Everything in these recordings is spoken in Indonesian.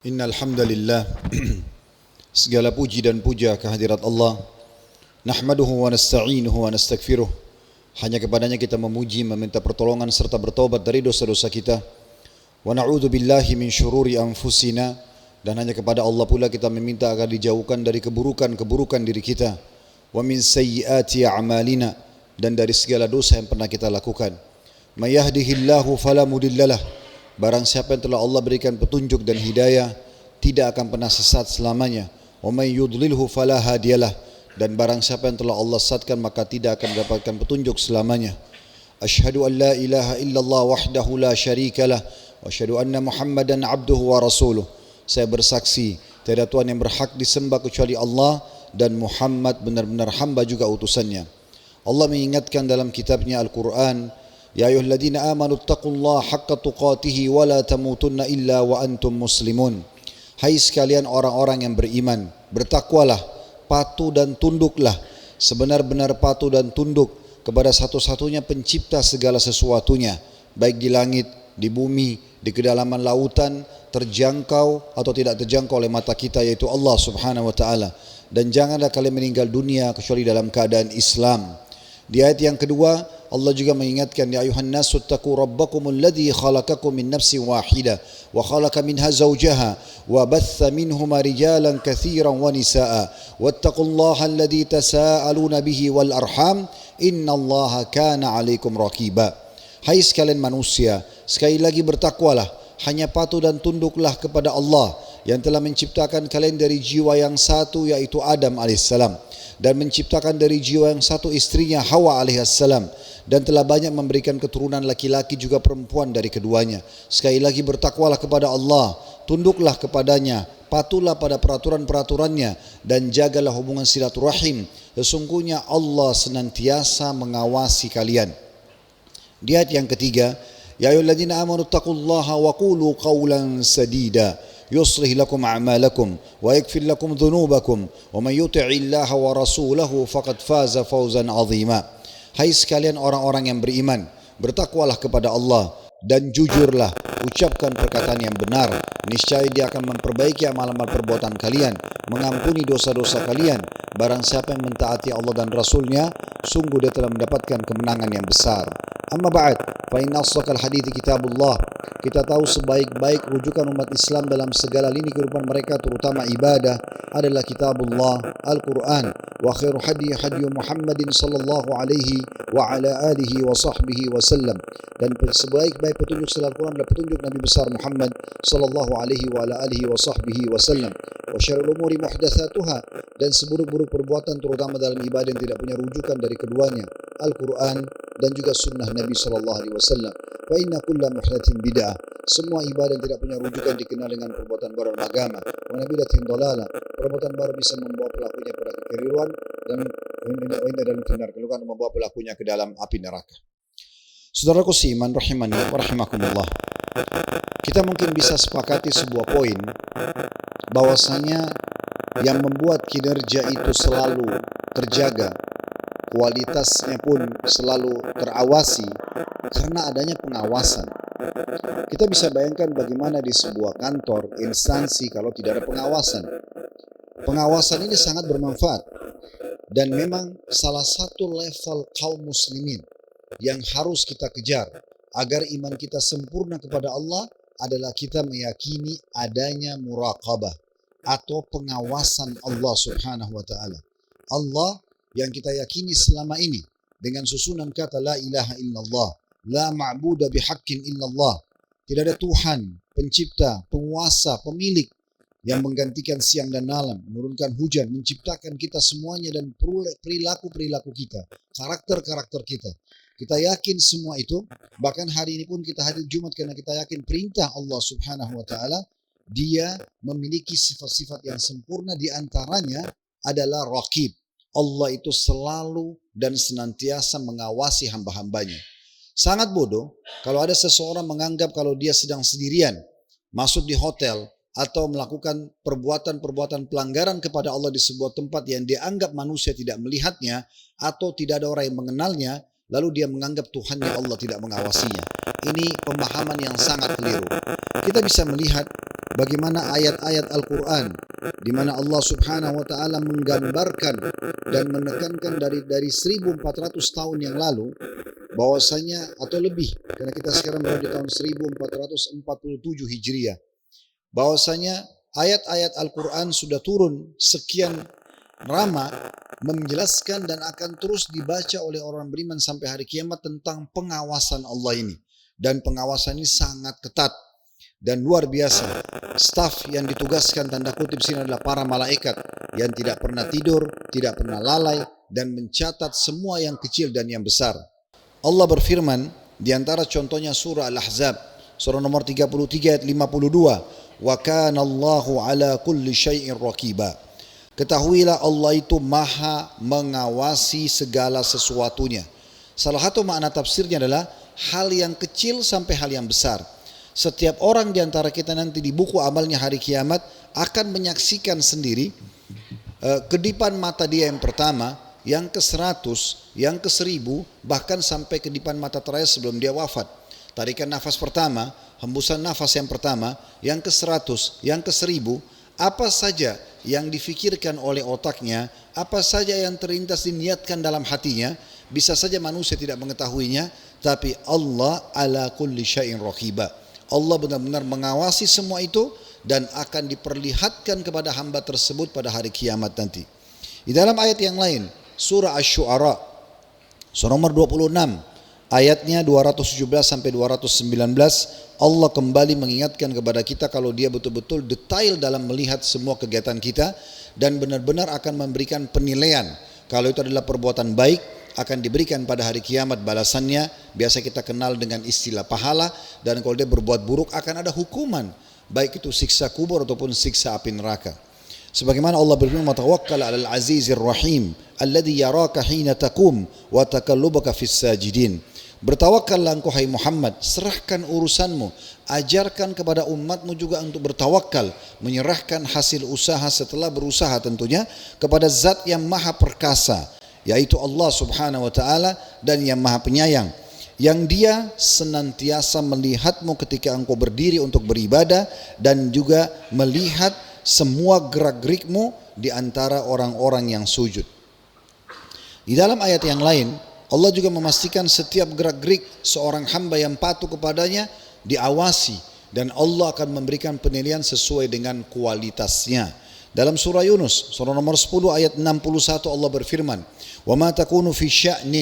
Innal hamdalillah segala puji dan puja kehadirat Allah. Nahmaduhu wa nasta'inuhu wa nastaghfiruh. Hanya kepadanya kita memuji, meminta pertolongan serta bertobat dari dosa-dosa kita. Wa na'udzu billahi min syururi anfusina, dan hanya kepada Allah pula kita meminta agar dijauhkan dari keburukan-keburukan diri kita. Wa min sayyiati a'malina, dan dari segala dosa yang pernah kita lakukan. May yahdihillahu fala mudhillalah. Barang siapa yang telah Allah berikan petunjuk dan hidayah, tidak akan pernah sesat selamanya. Wa may yudlilhu fala hadiyalah. Dan barang siapa yang telah Allah sesatkan, maka tidak akan mendapatkan petunjuk selamanya. Asyhadu an la ilaha illallah wahdahu la syarikalah, wa asyhadu anna Muhammadan abduhu wa rasuluh. Saya bersaksi tiada Tuhan yang berhak disembah kecuali Allah, dan Muhammad benar-benar hamba juga utusannya. Allah mengingatkan dalam kitabnya Al-Quran, Ya ayyuhalladzina amanu taqullaha haqqa tuqatih wa la tamutunna illa wa antum muslimun. Hai sekalian orang-orang yang beriman, bertakwalah, patuh dan tunduklah, sebenar-benar patuh dan tunduk kepada satu-satunya pencipta segala sesuatunya, baik di langit, di bumi, di kedalaman lautan, terjangkau atau tidak terjangkau oleh mata kita, yaitu Allah Subhanahu wa taala. Dan janganlah kalian meninggal dunia kecuali dalam keadaan Islam. Di ayat yang kedua, Allah juga mengingatkan, Ya ayuhan nasu attaqu rabbakumul ladzi khalaqakum min nafsin wahidah wa khalaqa minha zawjaha wa batha minhuma rijalan katsiran wa nisaa wattaqullaha alladzi tasaaluna bihi wal arham innallaha kana 'alaikum raqiba. Hai sekalian manusia, sekali lagi bertakwalah, hanya patuh dan tunduklah kepada Allah yang telah menciptakan kalian dari jiwa yang satu, yaitu Adam alaihissalam, dan menciptakan dari jiwa yang satu istrinya Hawa alaihissalam, dan telah banyak memberikan keturunan laki-laki juga perempuan dari keduanya. Sekali lagi bertakwalah kepada Allah, tunduklah kepadanya, patuhlah pada peraturan-peraturannya, dan jagalah hubungan silaturahim. Sesungguhnya Allah senantiasa mengawasi kalian. Di ayat yang ketiga, Ya ayyuhalladzina amanu taqullaha wa qulu qawlan sadida yuslih lakum a'malakum wa yaghfir lakum dhunubakum wa man yuti'illaha wa rasulahu faqad faza fawzan 'azima. Hai sekalian orang-orang yang beriman, bertakwalah kepada Allah dan jujurlah, ucapkan perkataan yang benar. Niscaya Dia akan memperbaiki amal-amal perbuatan kalian, mengampuni dosa-dosa kalian. Barang siapa yang mentaati Allah dan Rasulnya, sungguh dia telah mendapatkan kemenangan yang besar. Amma ba'd, fa inna asdaqal hadithi kitabullah. Kita tahu sebaik-baik rujukan umat Islam dalam segala lini kehidupan mereka, terutama ibadah, adalah kitabullah, Al-Quran. Wa khairu hadi hadi Muhammadin sallallahu alaihi wa ala alihi wa sahbihi wa sallam. Dan sebaik-baik petunjuk setelah Al-Quran adalah petunjuk Nabi besar Muhammad sallallahu alaihi wa ala alihi wa sahbihi wa sallam. Wa syarrul umuri muhdatsatuha, dan seburuk-buruk perbuatan terutama dalam ibadah yang tidak punya rujukan dari keduanya, Al-Quran dan juga sunnah Nabi sallallahu alaihi wasallam. Fa inna kulla muhdatsin bid'ah. Semua ibadah yang tidak punya rujukan dikenal dengan perbuatan baru dalam agama. Wa nabidatin dalalah. Perbuatan baru bisa membawa pelakunya pada kekeliruan dan dalam benar kelukan membawa pelakunya ke dalam api neraka. Saudaraku seiman rahimani wa rahimakumullah. Kita mungkin bisa sepakati sebuah poin bahwasanya yang membuat kinerja itu selalu terjaga, kualitasnya pun selalu terawasi, karena adanya pengawasan. Kita bisa bayangkan bagaimana di sebuah kantor, instansi, kalau tidak ada pengawasan. Pengawasan ini sangat bermanfaat, dan memang salah satu level kaum muslimin yang harus kita kejar agar iman kita sempurna kepada Allah adalah kita meyakini adanya muraqabah atau pengawasan Allah Subhanahu wa taala. Allah yang kita yakini selama ini dengan susunan kata la ilaha illallah, la ma'budu bihaqqin illallah. Tidak ada Tuhan, pencipta, penguasa, pemilik yang menggantikan siang dan malam, menurunkan hujan, menciptakan kita semuanya dan perilaku-perilaku kita, karakter-karakter kita. Kita yakin semua itu, bahkan hari ini pun kita hadir Jumat karena kita yakin perintah Allah Subhanahu wa taala. Dia memiliki sifat-sifat yang sempurna, di antaranya adalah Raqib. Allah itu selalu dan senantiasa mengawasi hamba-hambanya. Sangat bodoh kalau ada seseorang menganggap kalau dia sedang sendirian, masuk di hotel, atau melakukan perbuatan-perbuatan pelanggaran kepada Allah di sebuah tempat yang dianggap manusia tidak melihatnya, atau tidak ada orang yang mengenalnya, lalu dia menganggap Tuhannya Allah tidak mengawasinya. Ini pemahaman yang sangat keliru. Kita bisa melihat bagaimana ayat-ayat Al-Quran di mana Allah Subhanahu wa Ta'ala menggambarkan dan menekankan dari 1400 tahun yang lalu bahwasanya, atau lebih, karena kita sekarang berada di tahun 1447 Hijriah, bahwasanya ayat-ayat Al-Quran sudah turun sekian lama menjelaskan dan akan terus dibaca oleh orang beriman sampai hari kiamat tentang pengawasan Allah ini. Dan pengawasan ini sangat ketat dan luar biasa. Staf yang ditugaskan tanda kutip sini adalah para malaikat yang tidak pernah tidur, tidak pernah lalai, dan mencatat semua yang kecil dan yang besar. Allah berfirman di antara contohnya surah Al-Ahzab, surah nomor 33 ayat 52, wa kana Allahu ala kulli syai'in raqiba. Ketahuilah Allah itu maha mengawasi segala sesuatunya. Salah satu makna tafsirnya adalah hal yang kecil sampai hal yang besar. Setiap orang di antara kita nanti di buku amalnya hari kiamat akan menyaksikan sendiri kedipan mata dia yang pertama, yang ke-100, yang ke-1000, bahkan sampai kedipan mata terakhir sebelum dia wafat. Tarikan nafas pertama, hembusan nafas yang pertama, yang ke-100, yang ke-1000, apa saja yang difikirkan oleh otaknya, apa saja yang terlintas diniatkan dalam hatinya, bisa saja manusia tidak mengetahuinya, tapi Allah ala kulli syai'in raqiba. Allah benar-benar mengawasi semua itu dan akan diperlihatkan kepada hamba tersebut pada hari kiamat nanti. Di dalam ayat yang lain, surah Asy-Syu'ara, surah nomor 26, ayatnya 217 sampai 219, Allah kembali mengingatkan kepada kita kalau dia betul-betul detail dalam melihat semua kegiatan kita dan benar-benar akan memberikan penilaian. Kalau itu adalah perbuatan baik, akan diberikan pada hari kiamat balasannya, biasa kita kenal dengan istilah pahala, dan kalau dia berbuat buruk akan ada hukuman, baik itu siksa kubur ataupun siksa api neraka. Sebagaimana Allah berfirman, "Tawakkal 'alal 'azizir rahim alladzi yaraka hina taqum wa taqallubaka fis sajidin." Bertawakallah engkau hai Muhammad, serahkan urusanmu, ajarkan kepada umatmu juga untuk bertawakal, menyerahkan hasil usaha setelah berusaha tentunya kepada zat yang maha perkasa, yaitu Allah Subhanahu wa Ta'ala, dan yang maha penyayang, yang dia senantiasa melihatmu ketika engkau berdiri untuk beribadah dan juga melihat semua gerak-gerikmu di antara orang-orang yang sujud. Di dalam ayat yang lain, Allah juga memastikan setiap gerak-gerik seorang hamba yang patuh kepadanya diawasi, dan Allah akan memberikan penilaian sesuai dengan kualitasnya. Dalam surah Yunus, surah nomor 10 ayat 61, Allah berfirman, وَمَا تَكُونُ فِي شَأْنٍ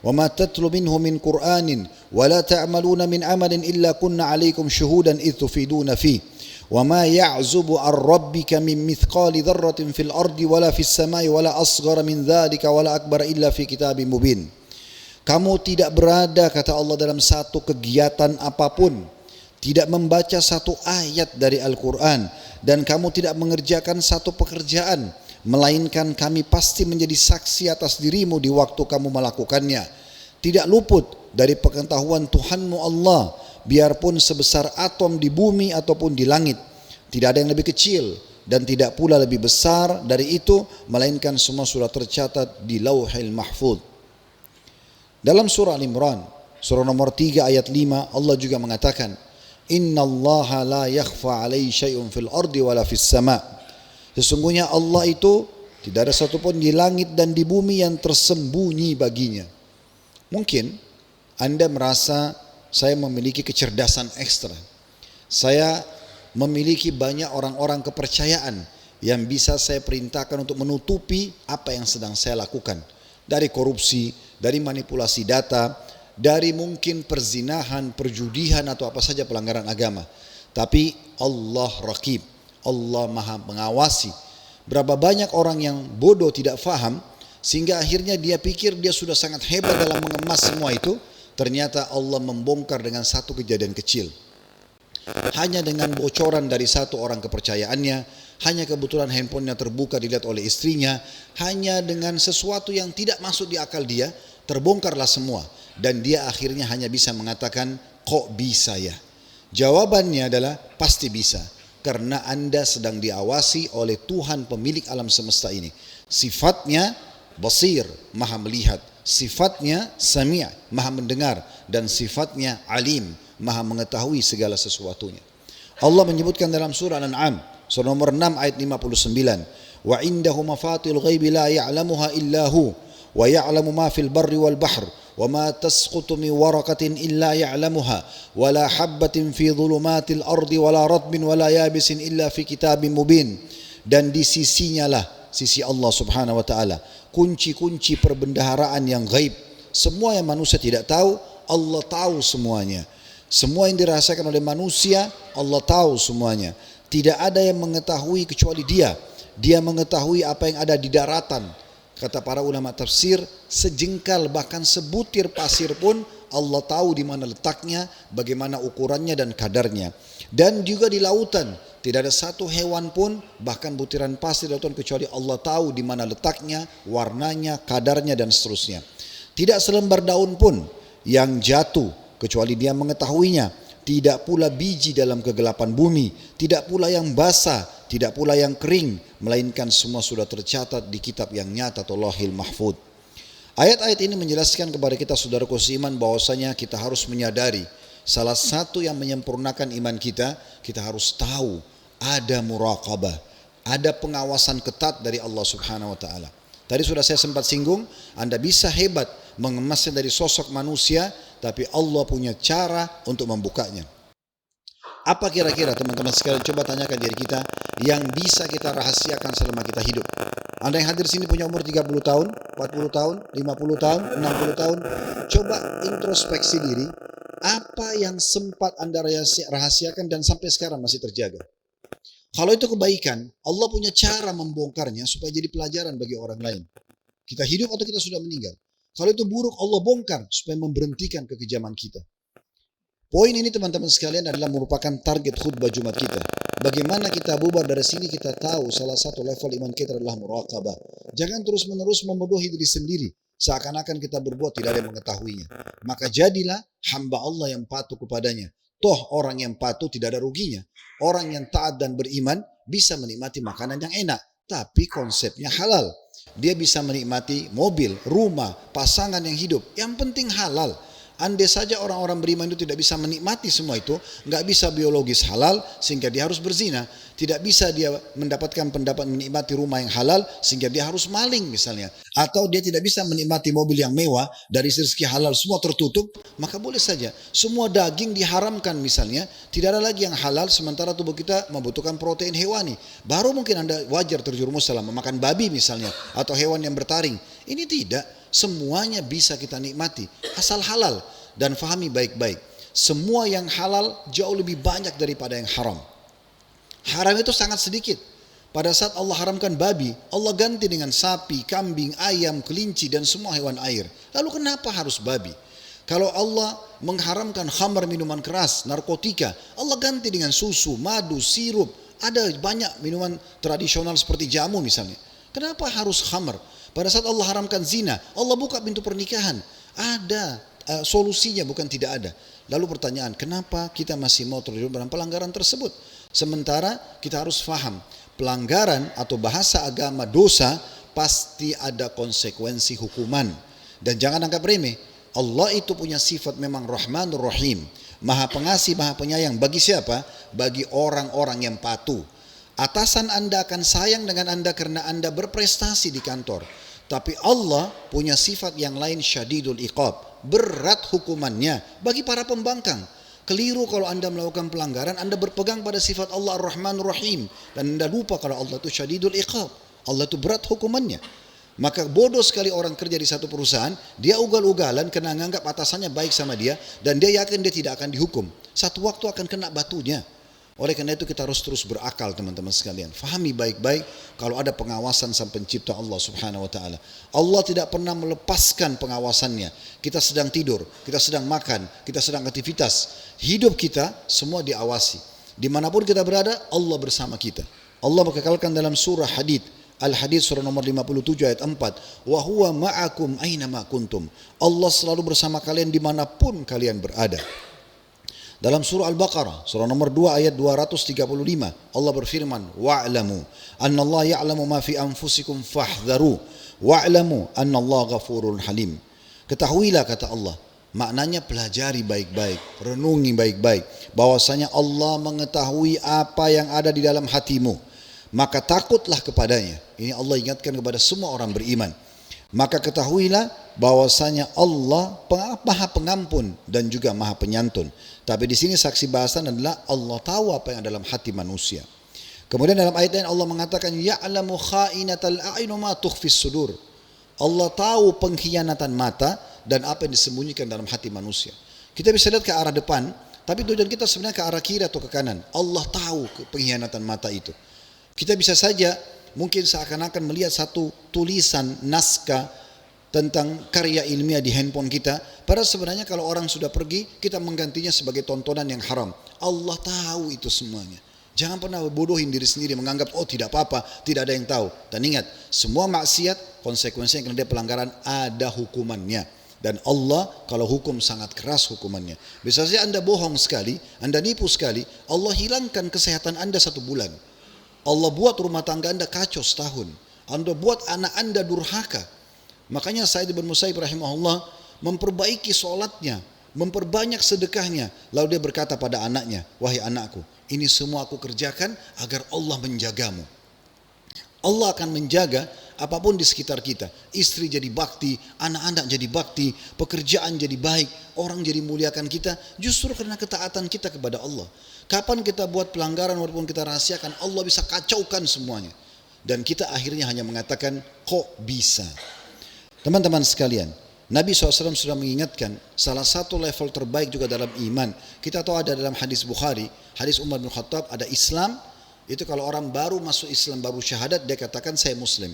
وَمَا تَتْلُ مِنْهُ مِنْ قُرْآنٍ وَلَا تَعْمَلُونَ مِنْ عَمَلٍ إِلَّا كُنَّا عَلَيْكُمْ شُهُودًا إِذْ تُفِيدُونَ فِيهِ وَمَا يَعْزُبُ عَنْ رَبِّكَ مِنْ مِثْقَالِ ذَرَّةٍ فِي الْأَرْضِ وَلَا فِي السَّمَاءِ وَلَا أَصْغَرَ مِنْ ذَلِكَ وَلَا أَكْبَرَ إِلَّا فِي كِتَابٍ مُبِينٍ. Kamu tidak berada, kata Allah, dalam satu kegiatan apapun, tidak membaca satu ayat dari Al-Quran, dan kamu tidak mengerjakan satu pekerjaan, melainkan kami pasti menjadi saksi atas dirimu di waktu kamu melakukannya. Tidak luput dari pengetahuan Tuhanmu Allah, biarpun sebesar atom di bumi ataupun di langit. Tidak ada yang lebih kecil dan tidak pula lebih besar dari itu, melainkan semua sudah tercatat di Lauhil Mahfuz. Dalam surah Al-Imran, surah nomor 3 ayat 5, Allah juga mengatakan, Inna allaha la yakhfa alaihi syai'un fil ardi wala fis sama'. Sesungguhnya Allah itu tidak ada satupun di langit dan di bumi yang tersembunyi baginya. Mungkin Anda merasa saya memiliki kecerdasan ekstra. Saya memiliki banyak orang-orang kepercayaan yang bisa saya perintahkan untuk menutupi apa yang sedang saya lakukan. Dari korupsi, dari manipulasi data, dari mungkin perzinahan, perjudian atau apa saja pelanggaran agama. Tapi Allah Raqib, Allah maha mengawasi. Berapa banyak orang yang bodoh tidak faham sehingga akhirnya dia pikir dia sudah sangat hebat dalam mengemas semua itu. Ternyata Allah membongkar dengan satu kejadian kecil. Hanya dengan bocoran dari satu orang kepercayaannya, hanya kebetulan handphonenya terbuka dilihat oleh istrinya, hanya dengan sesuatu yang tidak masuk di akal dia, terbongkarlah semua. Dan dia akhirnya hanya bisa mengatakan, kok bisa ya? Jawabannya adalah pasti bisa. Karena Anda sedang diawasi oleh Tuhan pemilik alam semesta ini. Sifatnya basir, maha melihat. Sifatnya sami', maha mendengar. Dan sifatnya alim, maha mengetahui segala sesuatunya. Allah menyebutkan dalam surah Al-An'am, surah nomor 6 ayat 59. Wa indahu mafatil ghaibi la ya'lamuha illahu wa ya'lamu ma fil barri wal bahr wa ma tasqutu min waraqatin illa ya'lamuha wa la habbatin fi dhulumatil ardi wa la ratbin wa la yabisin illa fi kitabim mubin. Dan di sisinya lah, sisi Allah subhanahu wa ta'ala, kunci-kunci perbendaharaan yang gaib. Semua yang manusia tidak tahu, Allah tahu semuanya. Semua yang dirasakan oleh manusia, Allah tahu semuanya. Tidak ada yang mengetahui kecuali Dia. Dia mengetahui apa yang ada di daratan. Kata para ulama tafsir, sejengkal bahkan sebutir pasir pun Allah tahu di mana letaknya, bagaimana ukurannya dan kadarnya. Dan juga di lautan, tidak ada satu hewan pun, bahkan butiran pasir di lautan, kecuali Allah tahu di mana letaknya, warnanya, kadarnya dan seterusnya. Tidak selembar daun pun yang jatuh kecuali Dia mengetahuinya. Tidak pula biji dalam kegelapan bumi, tidak pula yang basah, tidak pula yang kering, melainkan semua sudah tercatat di kitab yang nyata atau Lauhil Mahfuz. Ayat-ayat ini menjelaskan kepada kita saudaraku seiman bahwasanya kita harus menyadari salah satu yang menyempurnakan iman kita, kita harus tahu ada muraqabah, ada pengawasan ketat dari Allah Subhanahu wa taala. Tadi sudah saya sempat singgung, Anda bisa hebat mengemasnya dari sosok manusia, tapi Allah punya cara untuk membukanya. Apa kira-kira teman-teman sekalian, coba tanyakan diri kita yang bisa kita rahasiakan selama kita hidup. Anda yang hadir sini punya umur 30 tahun, 40 tahun, 50 tahun, 60 tahun. Coba introspeksi diri, apa yang sempat Anda rahasiakan dan sampai sekarang masih terjaga. Kalau itu kebaikan, Allah punya cara membongkarnya supaya jadi pelajaran bagi orang lain. Kita hidup atau kita sudah meninggal. Kalau itu buruk, Allah bongkar supaya memberhentikan kekejaman kita. Poin ini teman-teman sekalian adalah merupakan target khutbah Jumat kita. Bagaimana kita bubar dari sini, kita tahu salah satu level iman kita adalah muraqabah. Jangan terus-menerus membodohi diri sendiri, seakan-akan kita berbuat tidak ada yang mengetahuinya. Maka jadilah hamba Allah yang patuh kepadanya. Toh orang yang patuh tidak ada ruginya. Orang yang taat dan beriman bisa menikmati makanan yang enak, tapi konsepnya halal. Dia bisa menikmati mobil, rumah, pasangan yang hidup. Yang penting halal. Andai saja orang-orang beriman itu tidak bisa menikmati semua itu, nggak bisa biologis halal sehingga dia harus berzina, tidak bisa dia mendapatkan pendapat menikmati rumah yang halal sehingga dia harus maling misalnya, atau dia tidak bisa menikmati mobil yang mewah dari rezeki halal semua tertutup, maka boleh saja semua daging diharamkan misalnya, tidak ada lagi yang halal sementara tubuh kita membutuhkan protein hewani. Baru mungkin Anda wajar terjerumus dalam memakan babi misalnya atau hewan yang bertaring. Ini tidak. Semuanya bisa kita nikmati asal halal. Dan fahami baik-baik, semua yang halal jauh lebih banyak daripada yang haram. Haram itu sangat sedikit. Pada saat Allah haramkan babi, Allah ganti dengan sapi, kambing, ayam, kelinci dan semua hewan air. Lalu kenapa harus babi? Kalau Allah mengharamkan khamar, minuman keras, narkotika, Allah ganti dengan susu, madu, sirup. Ada banyak minuman tradisional seperti jamu misalnya. Kenapa harus khamar? Pada saat Allah haramkan zina, Allah buka pintu pernikahan. Ada solusinya, bukan tidak ada. Lalu pertanyaan, kenapa kita masih mau terlibat dalam pelanggaran tersebut? Sementara kita harus faham, pelanggaran atau bahasa agama dosa pasti ada konsekuensi hukuman. Dan jangan anggap remeh, Allah itu punya sifat memang Rahmanur Rahim. Maha pengasih, maha penyayang. Bagi siapa? Bagi orang-orang yang patuh. Atasan Anda akan sayang dengan Anda karena Anda berprestasi di kantor. Tapi Allah punya sifat yang lain, syadidul iqab, berat hukumannya bagi para pembangkang. Keliru kalau Anda melakukan pelanggaran, Anda berpegang pada sifat Allah Ar-Rahmanur Rahim dan Anda lupa kalau Allah itu syadidul iqab. Allah itu berat hukumannya. Maka bodoh sekali orang kerja di satu perusahaan, dia ugal-ugalan karena menganggap atasannya baik sama dia dan dia yakin dia tidak akan dihukum. Satu waktu akan kena batunya. Oleh karena itu kita harus terus berakal teman-teman sekalian. Fahami baik-baik kalau ada pengawasan sang pencipta Allah Subhanahu wa taala. Allah tidak pernah melepaskan pengawasannya. Kita sedang tidur, kita sedang makan, kita sedang aktivitas. Hidup kita semua diawasi. Dimanapun kita berada, Allah bersama kita. Allah mengekalkan dalam surah Hadid. Al-Hadid surah nomor 57 ayat 4. Wa huwa ma'akum aina ma kuntum. Allah selalu bersama kalian dimanapun kalian berada. Dalam surah Al-Baqarah, surah nomor 2 ayat 235, Allah berfirman, wa'lamu annallaha ya'lamu ma fi anfusikum fahdharu wa'lamu annallaha ghafurun halim. Ketahuilah, kata Allah, maknanya pelajari baik-baik, renungi baik-baik, bahwasanya Allah mengetahui apa yang ada di dalam hatimu, maka takutlah kepadanya. Ini Allah ingatkan kepada semua orang beriman. Maka ketahuilah bahwasanya Allah Maha Pengampun dan juga Maha Penyantun. Tapi di sini saksi bahasan adalah Allah tahu apa yang dalam hati manusia. Kemudian dalam ayat lain Allah mengatakan ya'lamu kha'inatal a'yun ma tukhfis sudur. Allah tahu pengkhianatan mata dan apa yang disembunyikan dalam hati manusia. Kita bisa lihat ke arah depan, tapi tujuan kita sebenarnya ke arah kiri atau ke kanan. Allah tahu pengkhianatan mata itu. Kita bisa saja mungkin seakan-akan melihat satu tulisan naskah tentang karya ilmiah di handphone kita, padahal sebenarnya kalau orang sudah pergi, kita menggantinya sebagai tontonan yang haram. Allah tahu itu semuanya. Jangan pernah bodohin diri sendiri, menganggap oh tidak apa-apa, tidak ada yang tahu. Dan ingat, semua maksiat konsekuensinya karena dia pelanggaran ada hukumannya. Dan Allah kalau hukum sangat keras hukumannya. Bisa saja Anda bohong sekali, Anda nipu sekali, Allah hilangkan kesehatan Anda 1 bulan. Allah buat rumah tangga Anda kacau setahun. Anda buat anak Anda durhaka. Makanya Sa'id bin Musayyib rahimahullah memperbaiki sholatnya, memperbanyak sedekahnya. Lalu dia berkata pada anaknya, wahai anakku, ini semua aku kerjakan agar Allah menjagamu. Allah akan menjaga apapun di sekitar kita. Istri jadi bakti, anak-anak jadi bakti, pekerjaan jadi baik, orang jadi muliakan kita. Justru karena ketaatan kita kepada Allah. Kapan kita buat pelanggaran walaupun kita rahasiakan, Allah bisa kacaukan semuanya. Dan kita akhirnya hanya mengatakan, kok bisa? Teman-teman sekalian, Nabi SAW sudah mengingatkan salah satu level terbaik juga dalam iman. Kita tahu ada dalam hadis Bukhari, hadis Umar bin Khattab, ada Islam. Itu kalau orang baru masuk Islam, baru syahadat, dia katakan saya Muslim.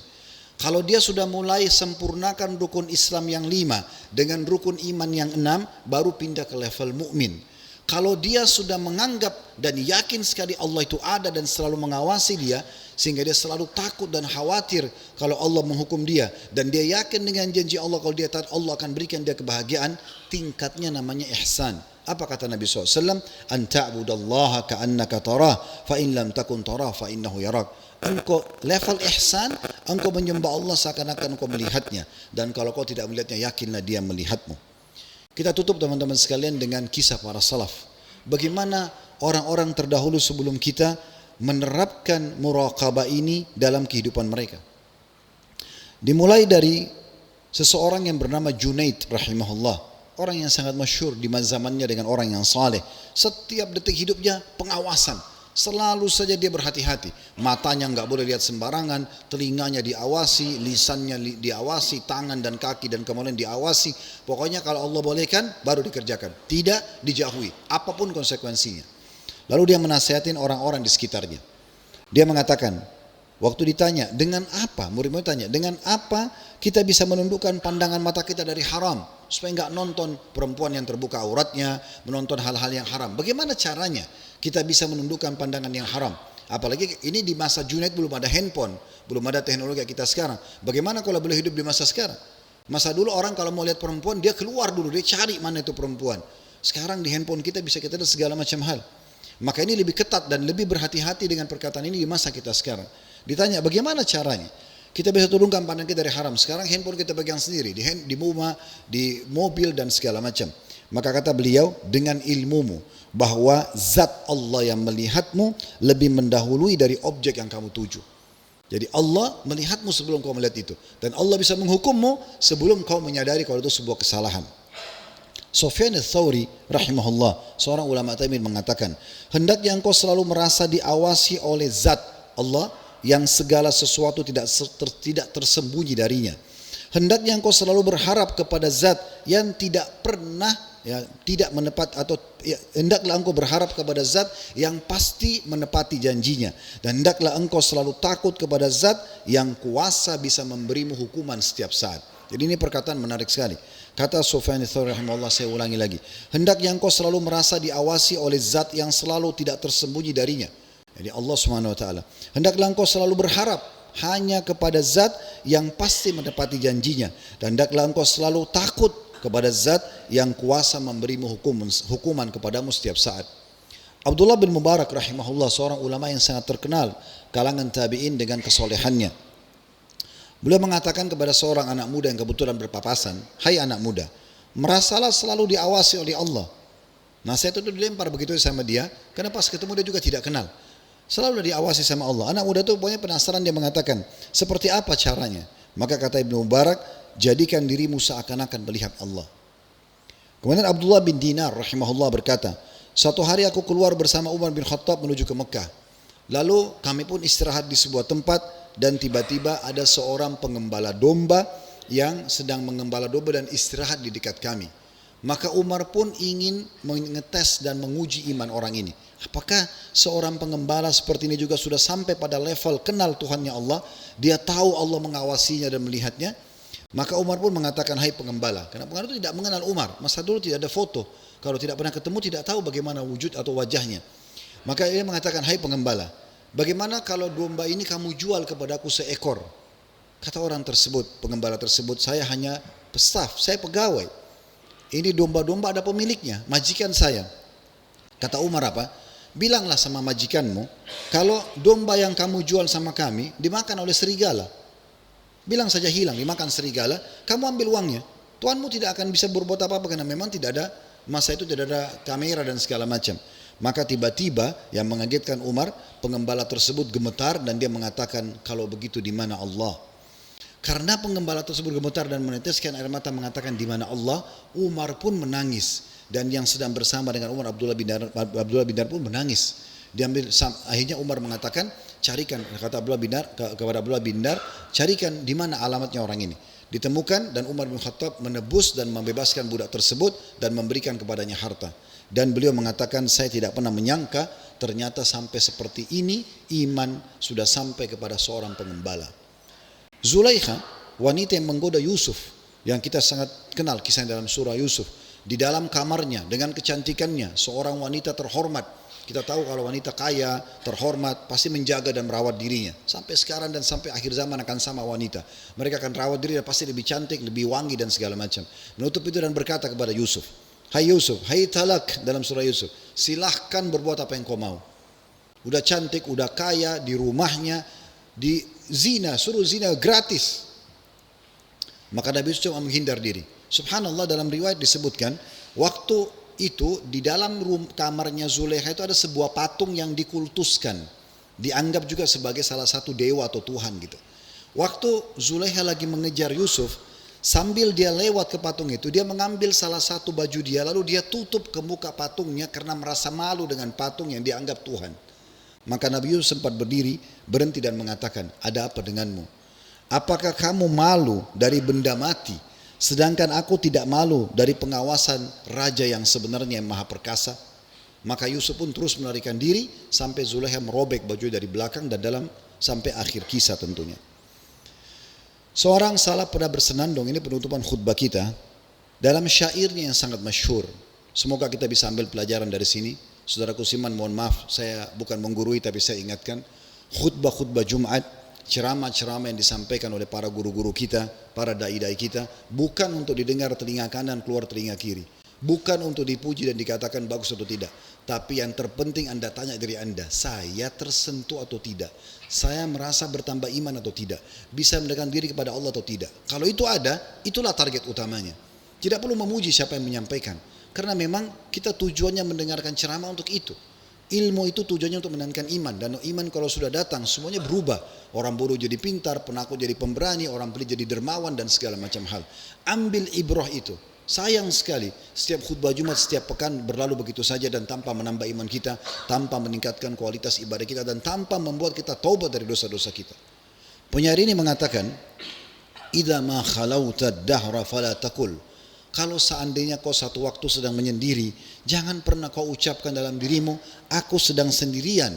Kalau dia sudah mulai sempurnakan rukun Islam yang 5 dengan rukun iman yang 6, baru pindah ke level mukmin. Kalau dia sudah menganggap dan yakin sekali Allah itu ada dan selalu mengawasi dia, sehingga dia selalu takut dan khawatir kalau Allah menghukum dia, dan dia yakin dengan janji Allah kalau dia taat Allah akan berikan dia kebahagiaan, tingkatnya namanya ihsan. Apa kata Nabi SAW? An ta'budallaha ka'annaka tarah, fa in lam takun tarah fa innahu yarak. Engkau level ihsan, engkau menyembah Allah seakan-akan engkau melihatnya, dan kalau kau tidak melihatnya, yakinlah dia melihatmu. Kita tutup teman-teman sekalian dengan kisah para salaf. Bagaimana orang-orang terdahulu sebelum kita menerapkan muraqabah ini dalam kehidupan mereka. Dimulai dari seseorang yang bernama Junaid rahimahullah. Orang yang sangat masyhur di zamannya dengan orang yang saleh. Setiap detik hidupnya pengawasan. Selalu saja dia berhati-hati. Matanya nggak boleh lihat sembarangan, telinganya diawasi, lisannya diawasi, tangan dan kaki dan kemudian diawasi. Pokoknya kalau Allah bolehkan, baru dikerjakan. Tidak dijauhi, apapun konsekuensinya. Lalu dia menasihatin orang-orang di sekitarnya. Dia mengatakan, waktu ditanya, dengan apa? Murid-murid tanya, dengan apa kita bisa menundukkan pandangan mata kita dari haram? Supaya nggak nonton perempuan yang terbuka auratnya, menonton hal-hal yang haram. Bagaimana caranya kita bisa menundukkan pandangan yang haram? Apalagi ini di masa Junaid belum ada handphone, belum ada teknologi kita sekarang. Bagaimana kalau boleh hidup di masa sekarang? Masa dulu orang kalau mau lihat perempuan, dia keluar dulu, dia cari mana itu perempuan. Sekarang di handphone kita bisa kita lihat segala macam hal. Maka ini lebih ketat dan lebih berhati-hati dengan perkataan ini di masa kita sekarang. Ditanya bagaimana caranya? Kita bisa turunkan pandangan kita dari haram. Sekarang handphone kita pegang sendiri, di rumah, di mobil dan segala macam. Maka kata beliau, dengan ilmumu bahwa zat Allah yang melihatmu lebih mendahului dari objek yang kamu tuju. Jadi Allah melihatmu sebelum kau melihat itu. Dan Allah bisa menghukummu sebelum kau menyadari kalau itu sebuah kesalahan. Sufyan ats-Tsauri rahimahullah, seorang ulama tabi'in mengatakan, hendaknya engkau selalu merasa diawasi oleh zat Allah yang segala sesuatu tidak tersembunyi darinya. Hendaknya engkau selalu berharap kepada zat yang tidak pernah tidak menepati, atau hendaklah engkau berharap kepada zat yang pasti menepati janjinya, dan hendaklah engkau selalu takut kepada zat yang kuasa bisa memberimu hukuman setiap saat. Jadi ini perkataan menarik sekali. Kata Sufyan ats-Tsauri rahimahullah, saya ulangi lagi. Hendaknya engkau selalu merasa diawasi oleh zat yang selalu tidak tersembunyi darinya. Jadi Allah Subhanahu wa taala. Hendaklah engkau selalu berharap hanya kepada zat yang pasti menepati janjinya, dan hendaklah engkau selalu takut kepada zat yang kuasa memberimu hukuman kepadamu setiap saat. Abdullah bin Mubarak rahimahullah, seorang ulama yang sangat terkenal kalangan tabi'in dengan kesolehannya. Beliau mengatakan kepada seorang anak muda yang kebetulan berpapasan, hai anak muda, merasalah selalu diawasi oleh Allah. Nasihat itu dilempar begitu sama dia, karena pas ketemu dia juga tidak kenal. Selalu diawasi sama Allah. Anak muda itu pokoknya penasaran, dia mengatakan, seperti apa caranya? Maka kata Ibnu Mubarak, jadikan dirimu seakan-akan melihat Allah. Kemudian Abdullah bin Dinar rahimahullah berkata, suatu hari aku keluar bersama Umar bin Khattab menuju ke Mekah. Lalu kami pun istirahat di sebuah tempat dan tiba-tiba ada seorang pengembala domba yang sedang mengembala domba dan istirahat di dekat kami. Maka Umar pun ingin mengetes dan menguji iman orang ini. Apakah seorang pengembala seperti ini juga sudah sampai pada level kenal Tuhannya Allah? Dia tahu Allah mengawasinya dan melihatnya. Maka Umar pun mengatakan, hai pengembala. Karena pengembala itu tidak mengenal Umar. Masa dulu tidak ada foto. Kalau tidak pernah ketemu tidak tahu bagaimana wujud atau wajahnya. Maka dia mengatakan, hai pengembala, bagaimana kalau domba ini kamu jual kepadaku seekor? Kata orang tersebut, pengembala tersebut, saya hanya staff, saya pegawai. Ini domba-domba ada pemiliknya, majikan saya. Kata Umar apa? Bilanglah sama majikanmu, kalau domba yang kamu jual sama kami dimakan oleh serigala. Bilang saja hilang, dimakan serigala, kamu ambil uangnya. Tuanmu tidak akan bisa berbuat apa-apa karena memang tidak ada, masa itu tidak ada kamera dan segala macam. Maka tiba-tiba yang mengagetkan Umar, pengembala tersebut gemetar dan dia mengatakan, kalau begitu di mana Allah? Karena pengembala tersebut gemetar dan meneteskan air mata mengatakan di mana Allah, Umar pun menangis. Dan yang sedang bersama dengan Umar, Abdullah bin Dinar pun menangis. Akhirnya Umar mengatakan, carikan, kata Abdullah bin Dinar kepada Abdullah bin Dinar, carikan di mana alamatnya orang ini. Ditemukan dan Umar bin Khattab menebus dan membebaskan budak tersebut dan memberikan kepadanya harta. Dan beliau mengatakan, saya tidak pernah menyangka ternyata sampai seperti ini iman sudah sampai kepada seorang pengembala. Zulaikha, wanita yang menggoda Yusuf, yang kita sangat kenal kisahnya dalam surah Yusuf. Di dalam kamarnya dengan kecantikannya, seorang wanita terhormat. Kita tahu kalau wanita kaya, terhormat, pasti menjaga dan merawat dirinya. Sampai sekarang dan sampai akhir zaman akan sama wanita. Mereka akan rawat diri dan pasti lebih cantik, lebih wangi dan segala macam. Menutup itu dan berkata kepada Yusuf, hai Yusuf, hai Talak, dalam surah Yusuf, silahkan berbuat apa yang kau mau. Udah cantik, udah kaya, di rumahnya, di zina, suruh zina gratis. Maka Nabi Yusuf cuma menghindar diri. Subhanallah, dalam riwayat disebutkan, waktu itu di dalam kamarnya Zulaikha itu ada sebuah patung yang dikultuskan. Dianggap juga sebagai salah satu dewa atau Tuhan gitu. Waktu Zulaikha lagi mengejar Yusuf, sambil dia lewat ke patung itu, dia mengambil salah satu baju dia, lalu dia tutup ke muka patungnya karena merasa malu dengan patung yang dianggap Tuhan. Maka Nabi Yusuf sempat berdiri, berhenti dan mengatakan, ada apa denganmu? Apakah kamu malu dari benda mati, sedangkan aku tidak malu dari pengawasan raja yang sebenarnya yang maha perkasa? Maka Yusuf pun terus melarikan diri sampai Zulaikha merobek baju dari belakang dan dalam sampai akhir kisah tentunya. Seorang salaf pernah bersenandung, ini penutupan khutbah kita, dalam syairnya yang sangat masyhur. Semoga kita bisa ambil pelajaran dari sini. Saudaraku Siman, mohon maaf, saya bukan menggurui tapi saya ingatkan, khutbah-khutbah Jumat, ceramah-ceramah yang disampaikan oleh para guru-guru kita, para dai-dai kita, bukan untuk didengar telinga kanan keluar telinga kiri, bukan untuk dipuji dan dikatakan bagus atau tidak, tapi yang terpenting Anda tanya diri Anda, saya tersentuh atau tidak, saya merasa bertambah iman atau tidak, bisa mendekatkan diri kepada Allah atau tidak. Kalau itu ada, itulah target utamanya. Tidak perlu memuji siapa yang menyampaikan, karena memang kita tujuannya mendengarkan ceramah untuk itu. Ilmu itu tujuannya untuk menanamkan iman, dan iman kalau sudah datang semuanya berubah. Orang bodoh jadi pintar, penakut jadi pemberani, orang pelit jadi dermawan dan segala macam hal. Ambil ibrah itu. Sayang sekali setiap khutbah Jumat setiap pekan berlalu begitu saja dan tanpa menambah iman kita, tanpa meningkatkan kualitas ibadah kita, dan tanpa membuat kita taubat dari dosa-dosa kita. Penyair ini mengatakan, idza ma khalauta dahra fala taqul. Kalau seandainya kau satu waktu sedang menyendiri, jangan pernah kau ucapkan dalam dirimu, aku sedang sendirian.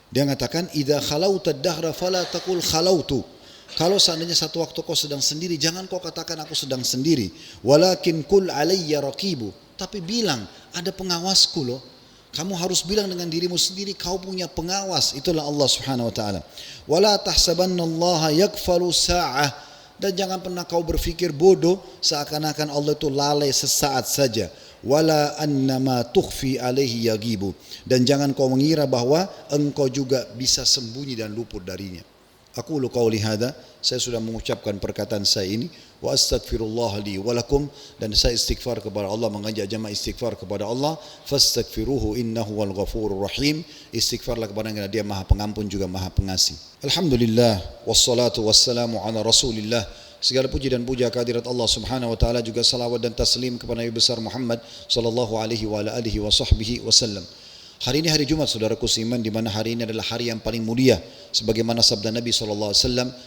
Dia mengatakan, idza khalauta dahra fala taqul khalautu. Kalau seandainya satu waktu kau sedang sendiri, jangan kau katakan aku sedang sendiri. Walakin kul alayya raqibu. Tapi bilang, ada pengawasku loh. Kamu harus bilang dengan dirimu sendiri, kau punya pengawas. Itulah Allah Subhanahu wa taala. Wala tahsabannallaha yakfalu sa'ah. Dan jangan pernah kau berpikir bodoh seakan-akan Allah itu lalai sesaat saja. Wala annama tukhfi alaihi yagibu. Dan jangan kau mengira bahwa engkau juga bisa sembunyi dan luput darinya. Aku qauli hadza, saya sudah mengucapkan perkataan saya ini, wa astaghfirullah li wa lakum, dan saya istighfar kepada Allah, mengajak jamaah istighfar kepada Allah, fastaghfiruhu innahu wal ghafurur rahim. Istighfarlah kepada Dia Maha Pengampun juga Maha Pengasih. Alhamdulillah wassalatu wassalamu ala Rasulillah. Segala puji dan puja kehadirat Allah Subhanahu wa taala, juga salawat dan taslim kepada Nabi besar Muhammad sallallahu alaihi wa alihi wa sahbihi wasallam. Hari ini hari Jumat, saudaraku seiman, di mana hari ini adalah hari yang paling mulia. Sebagaimana sabda Nabi SAW,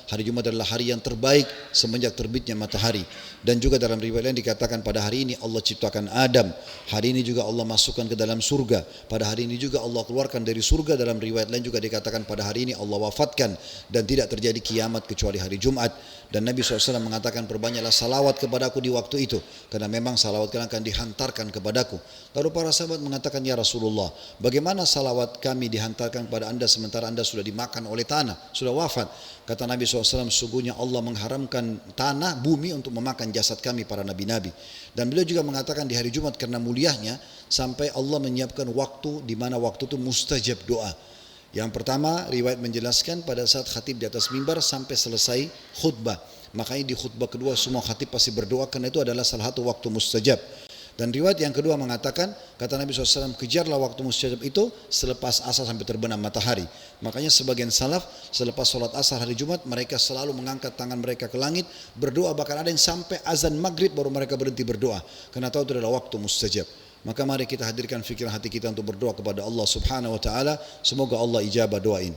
hari Jumat adalah hari yang terbaik semenjak terbitnya matahari. Dan juga dalam riwayat lain dikatakan pada hari ini Allah ciptakan Adam. Hari ini juga Allah masukkan ke dalam surga. Pada hari ini juga Allah keluarkan dari surga. Dalam riwayat lain juga dikatakan pada hari ini Allah wafatkan. Dan tidak terjadi kiamat kecuali hari Jumat. Dan Nabi SAW mengatakan, perbanyaklah salawat kepadaku di waktu itu, karena memang salawat kalian akan dihantarkan kepadaku. Lalu para sahabat mengatakan, ya Rasulullah, bagaimana salawat kami dihantarkan kepada anda sementara anda sudah dimakan oleh tanah, sudah wafat? Kata Nabi SAW, sesungguhnya Allah mengharamkan tanah, bumi untuk memakan jasad kami para nabi-nabi. Dan beliau juga mengatakan di hari Jumat karena mulianya, sampai Allah menyiapkan waktu di mana waktu itu mustajab doa. Yang pertama, riwayat menjelaskan pada saat khatib di atas mimbar sampai selesai khutbah. Makanya di khutbah kedua semua khatib pasti berdoa, karena itu adalah salah satu waktu mustajab. Dan riwayat yang kedua mengatakan, kata Nabi SAW, kejarlah waktu mustajab itu selepas asar sampai terbenam matahari. Makanya sebagian salaf selepas sholat asar hari Jumat, mereka selalu mengangkat tangan mereka ke langit berdoa, bahkan ada yang sampai azan maghrib baru mereka berhenti berdoa, karena tahu itu adalah waktu mustajab. Maka mari kita hadirkan fikiran hati kita untuk berdoa kepada Allah Subhanahu wa taala, semoga Allah ijabah doain.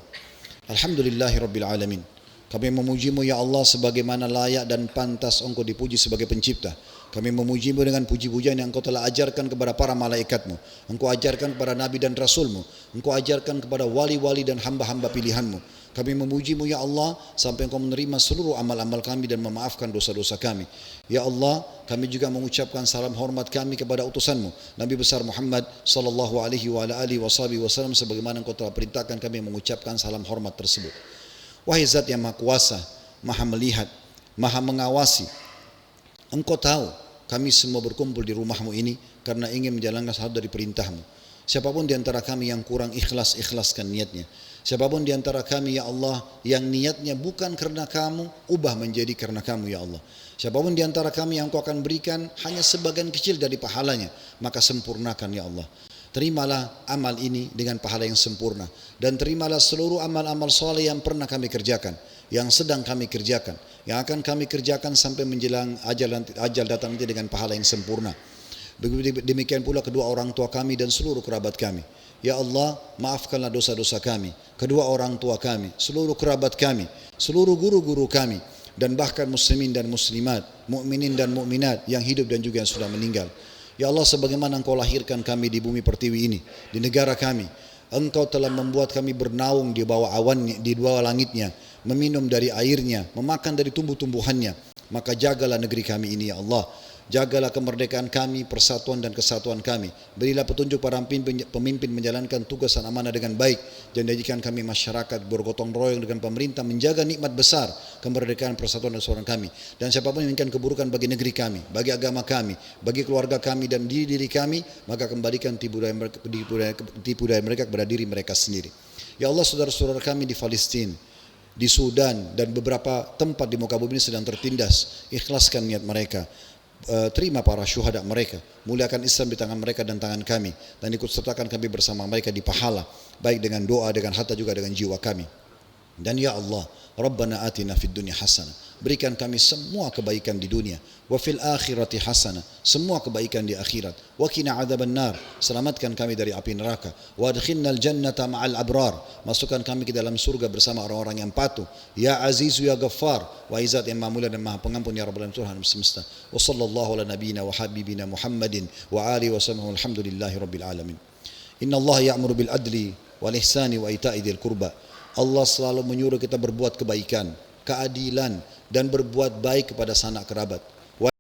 Alhamdulillahirabbil alamin. Kami memuji-Mu ya Allah sebagaimana layak dan pantas Engkau dipuji sebagai pencipta. Kami memuji-Mu dengan puji-pujian yang Engkau telah ajarkan kepada para malaikat-Mu. Engkau ajarkan kepada nabi dan rasul-Mu. Engkau ajarkan kepada wali-wali dan hamba-hamba pilihan-Mu. Kami memuji-Mu ya Allah sampai Engkau menerima seluruh amal-amal kami dan memaafkan dosa-dosa kami. Ya Allah, kami juga mengucapkan salam hormat kami kepada utusan-Mu, Nabi besar Muhammad sallallahu alaihi wa alihi wasallam, sebagaimana Engkau telah perintahkan kami mengucapkan salam hormat tersebut. Wahai Zat yang Maha Kuasa, Maha Melihat, Maha Mengawasi, Engkau tahu kami semua berkumpul di rumah-Mu ini karena ingin menjalankan satu dari perintah-Mu. Siapapun di antara kami yang kurang ikhlas, ikhlaskan niatnya. Siapapun di antara kami ya Allah yang niatnya bukan karena kamu, ubah menjadi karena kamu ya Allah. Siapapun di antara kami yang Engkau akan berikan hanya sebagian kecil dari pahalanya, maka sempurnakan ya Allah. Terimalah amal ini dengan pahala yang sempurna, dan terimalah seluruh amal-amal soleh yang pernah kami kerjakan, yang sedang kami kerjakan, yang akan kami kerjakan sampai menjelang ajal datang nanti dengan pahala yang sempurna. Demikian pula kedua orang tua kami dan seluruh kerabat kami. Ya Allah, maafkanlah dosa-dosa kami, kedua orang tua kami, seluruh kerabat kami, seluruh guru-guru kami, dan bahkan muslimin dan muslimat, mukminin dan mukminat yang hidup dan juga yang sudah meninggal. Ya Allah, sebagaimana Engkau lahirkan kami di bumi pertiwi ini, di negara kami, Engkau telah membuat kami bernaung di bawah awannya, di bawah langitnya, meminum dari airnya, memakan dari tumbuh-tumbuhannya. Maka jagalah negeri kami ini ya Allah. Jagalah kemerdekaan kami, persatuan dan kesatuan kami. Berilah petunjuk para pemimpin menjalankan tugas dan amanah dengan baik, dan jadikan kami masyarakat bergotong royong dengan pemerintah menjaga nikmat besar kemerdekaan, persatuan dan kesatuan kami. Dan siapapun yang menginginkan keburukan bagi negeri kami, bagi agama kami, bagi keluarga kami dan diri kami, maka kembalikan tipu daya mereka kepada diri mereka sendiri. Ya Allah, saudara-saudara kami di Palestina, di Sudan dan beberapa tempat di muka bumi ini sedang tertindas. Ikhlaskan niat mereka. Terima para syuhada mereka, muliakan Islam di tangan mereka dan tangan kami, dan ikut sertakan kami bersama mereka di pahala, baik dengan doa, dengan harta juga dengan jiwa kami. Dan ya Allah, Rabbana atina fid dunya hasanah, berikan kami semua kebaikan di dunia, wa fil akhirati hasanah, semua kebaikan di akhirat, wa qina adzabannar, selamatkan kami dari api neraka, wa adkhilnal jannata ma'al abrar, masukkan kami ke dalam surga bersama orang-orang yang patuh. Ya Azizu ya Ghaffar, wa izat yang maha mulia dan maha pengampun ya Rabbal alamin Tuhan semesta. Wa sallallahu ala nabiyina wa habibina Muhammadin wa alihi wa sahbihi walhamdulillahi rabbil alamin. Inna Allah ya'muru bil adli wal ihsani wa ita'i dzil qurba. Allah selalu menyuruh kita berbuat kebaikan, keadilan, dan berbuat baik kepada sanak kerabat.